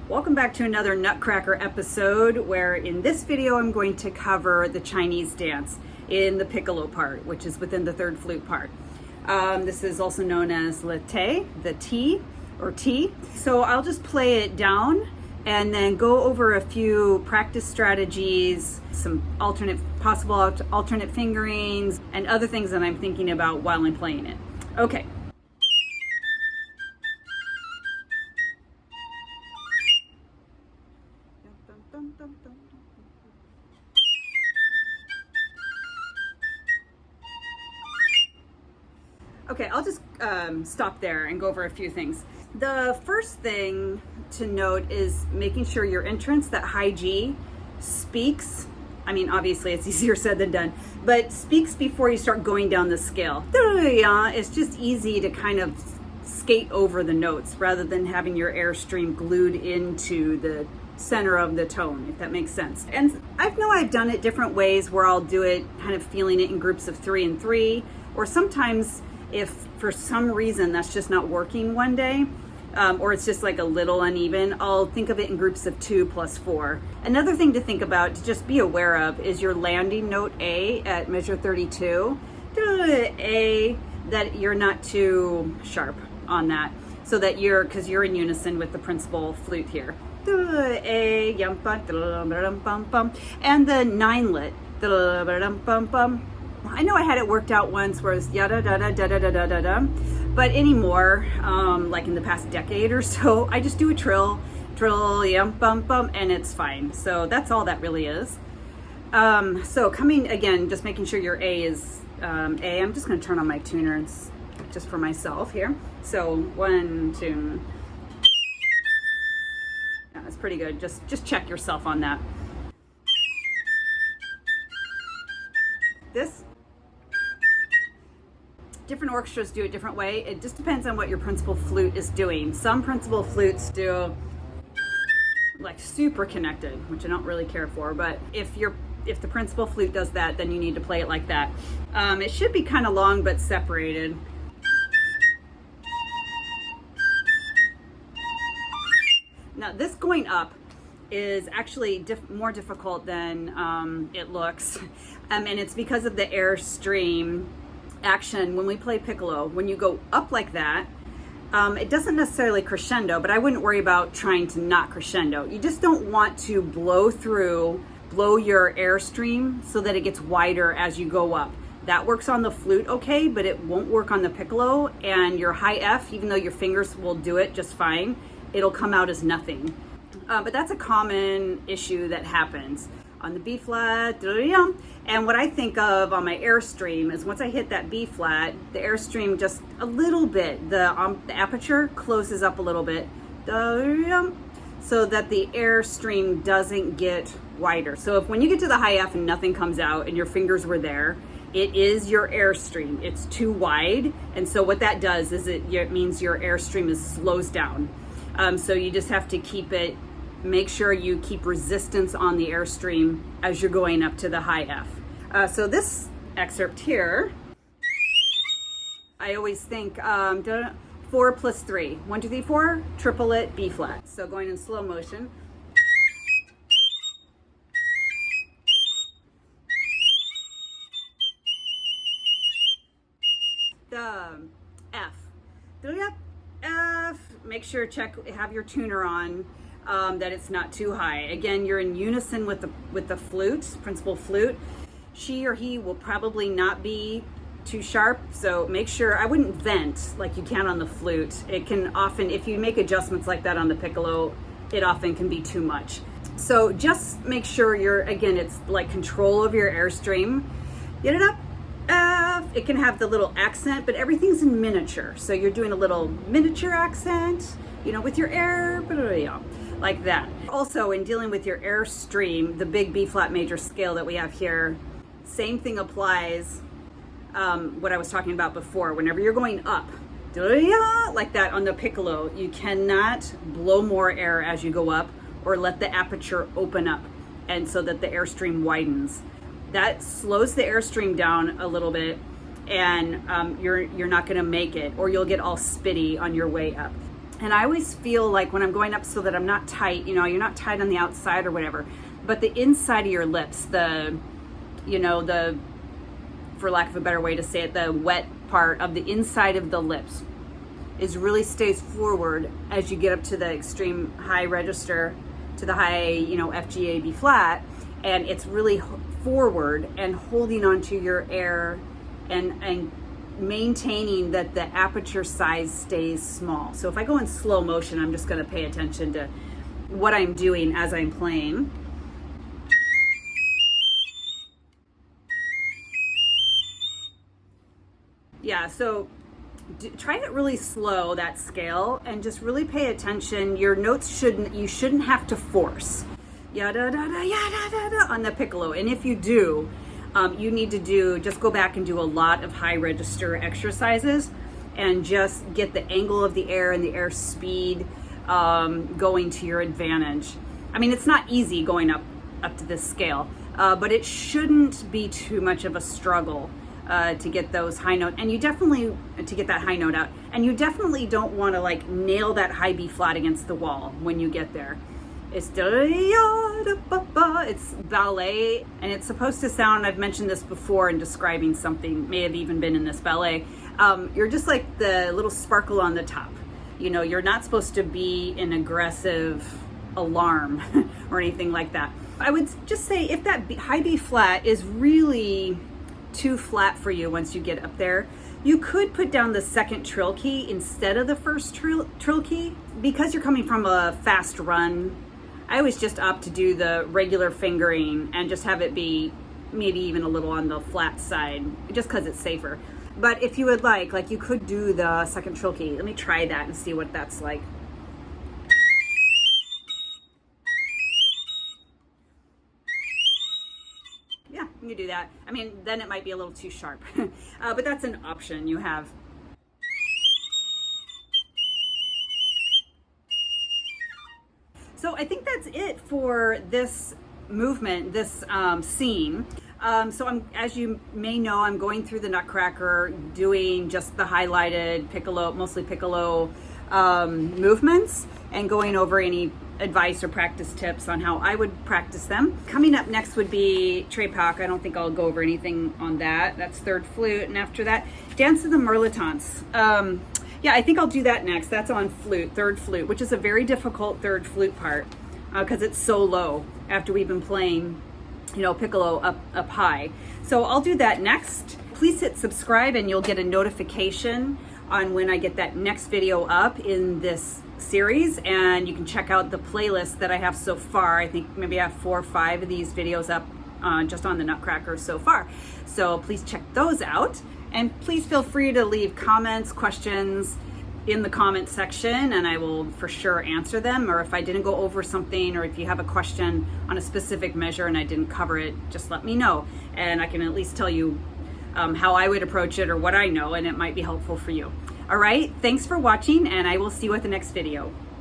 Welcome back to another Nutcracker episode where in this video I'm going to cover the Chinese dance in the Piccolo part, which is within the third flute part. This is also known as the T or T. So I'll just play it down and then go over a few practice strategies, some possible alternate fingerings, and other things that I'm thinking about while I'm playing it. Okay. Okay, I'll just stop there and go over a few things. The first thing to note is making sure your entrance, that high G, speaks. I mean, obviously it's easier said than done, but speaks before you start going down the scale. It's just easy to kind of skate over the notes rather than having your airstream glued into the center of the tone, if that makes sense. And I've done it different ways where I'll do it kind of feeling it in groups of 3 and 3, or sometimes if for some reason that's just not working one day, or it's just like a little uneven, I'll think of it in groups of 2 plus 4. Another thing to think about, to just be aware of, is your landing note A at measure 32. A, that you're not too sharp on that, so that because you're in unison with the principal flute here. A, and the 9-lit. I know I had it worked out once where it's yada da da da da da da da, but anymore, like in the past decade or so, I just do a trill, yum bum bum, and it's fine. So that's all that really is. So coming again, just making sure your A is A. I'm just going to turn on my tuner just for myself here. So 1, 2. Yeah, that's pretty good. Just check yourself on that. This. Different orchestras do it different way. It just depends on what your principal flute is doing. Some principal flutes do like super connected, which I don't really care for, but if the principal flute does that, then you need to play it like that. It should be kind of long but separated. Now this going up is actually more difficult than it looks, and it's because of the airstream action. When we play piccolo, when you go up like that, it doesn't necessarily crescendo, but I wouldn't worry about trying to not crescendo. You just don't want to blow your airstream so that it gets wider as you go up. That works on the flute okay, but it won't work on the piccolo, and your high F, even though your fingers will do it just fine, it'll come out as nothing. But that's a common issue that happens on the B flat. And what I think of on my airstream is once I hit that B flat, the airstream just a little bit, the aperture closes up a little bit, so that the airstream doesn't get wider. So if when you get to the high F and nothing comes out and your fingers were there, it is your airstream. It's too wide, and so what that does is it means your airstream slows down. So you just have to make sure you keep resistance on the airstream as you're going up to the high F. So this excerpt here, I always think 4 plus 3. 1, 2, 3, 4, triplet, B flat. So going in slow motion. The F. F. Make sure have your tuner on, that it's not too high. Again, you're in unison with the flute, principal flute. She or he will probably not be too sharp, so make sure, I wouldn't vent like you can on the flute. It can often, if you make adjustments like that on the piccolo, it often can be too much. So just make sure it's like control of your airstream. Get it up. It can have the little accent, but everything's in miniature. So you're doing a little miniature accent, with your air, like that. Also, in dealing with your airstream, the big B flat major scale that we have here, same thing applies, what I was talking about before. Whenever you're going up, like that on the piccolo, you cannot blow more air as you go up or let the aperture open up, and so that the airstream widens. That slows the airstream down a little bit, and you're not going to make it, or you'll get all spitty on your way up. And I always feel like when I'm going up so that I'm not tight, you know, you're not tight on the outside or whatever, but the inside of your lips, the, you know, the, for lack of a better way to say it, the wet part of the inside of the lips is really stays forward as you get up to the extreme high register, to the high, you know, F, G, A, B flat, and it's really forward and holding onto your air and maintaining that the aperture size stays small. So if I go in slow motion, I'm just going to pay attention to what I'm doing as I'm playing. Yeah, so try it really slow, that scale, and just really pay attention. Your notes you shouldn't have to force ya da da da ya da da da on the piccolo. And if you do, you need to just go back and do a lot of high register exercises and just get the angle of the air and the air speed going to your advantage. I mean, it's not easy going up to this scale, but it shouldn't be too much of a struggle to get those high notes, and you definitely, to get that high note out, and you definitely don't want to like nail that high B flat against the wall when you get there. It's ballet, and it's supposed to sound, I've mentioned this before in describing something, may have even been in this ballet, you're just like the little sparkle on the top. You know, you're not supposed to be an aggressive alarm or anything like that. I would just say if that high B flat is really too flat for you once you get up there, you could put down the second trill key instead of the first trill key. Because you're coming from a fast run, I always just opt to do the regular fingering and just have it be maybe even a little on the flat side, just because it's safer. But if you would like you could do the second trill key. Let me try that and see what that's like. Yeah, you do that. I mean, then it might be a little too sharp, but that's an option you have. So I think that's it for this movement, this scene. So as you may know, I'm going through the Nutcracker, doing just the highlighted Piccolo, mostly Piccolo movements, and going over any advice or practice tips on how I would practice them. Coming up next would be Trepak. I don't think I'll go over anything on that. That's third flute, and after that, Dance of the Mirlitons. Yeah, I think I'll do that next. That's on flute, third flute, which is a very difficult third flute part because it's so low after we've been playing, you know, Piccolo up high. So I'll do that next. Please hit subscribe and you'll get a notification on when I get that next video up in this series, and you can check out the playlist that I have so far. I think maybe I have 4 or 5 of these videos up just on the Nutcracker so far. So please check those out, and please feel free to leave comments, questions in the comment section, and I will for sure answer them. Or if I didn't go over something, or if you have a question on a specific measure and I didn't cover it, just let me know, and I can at least tell you how I would approach it or what I know, and it might be helpful for you. All right, thanks for watching, and I will see you at the next video.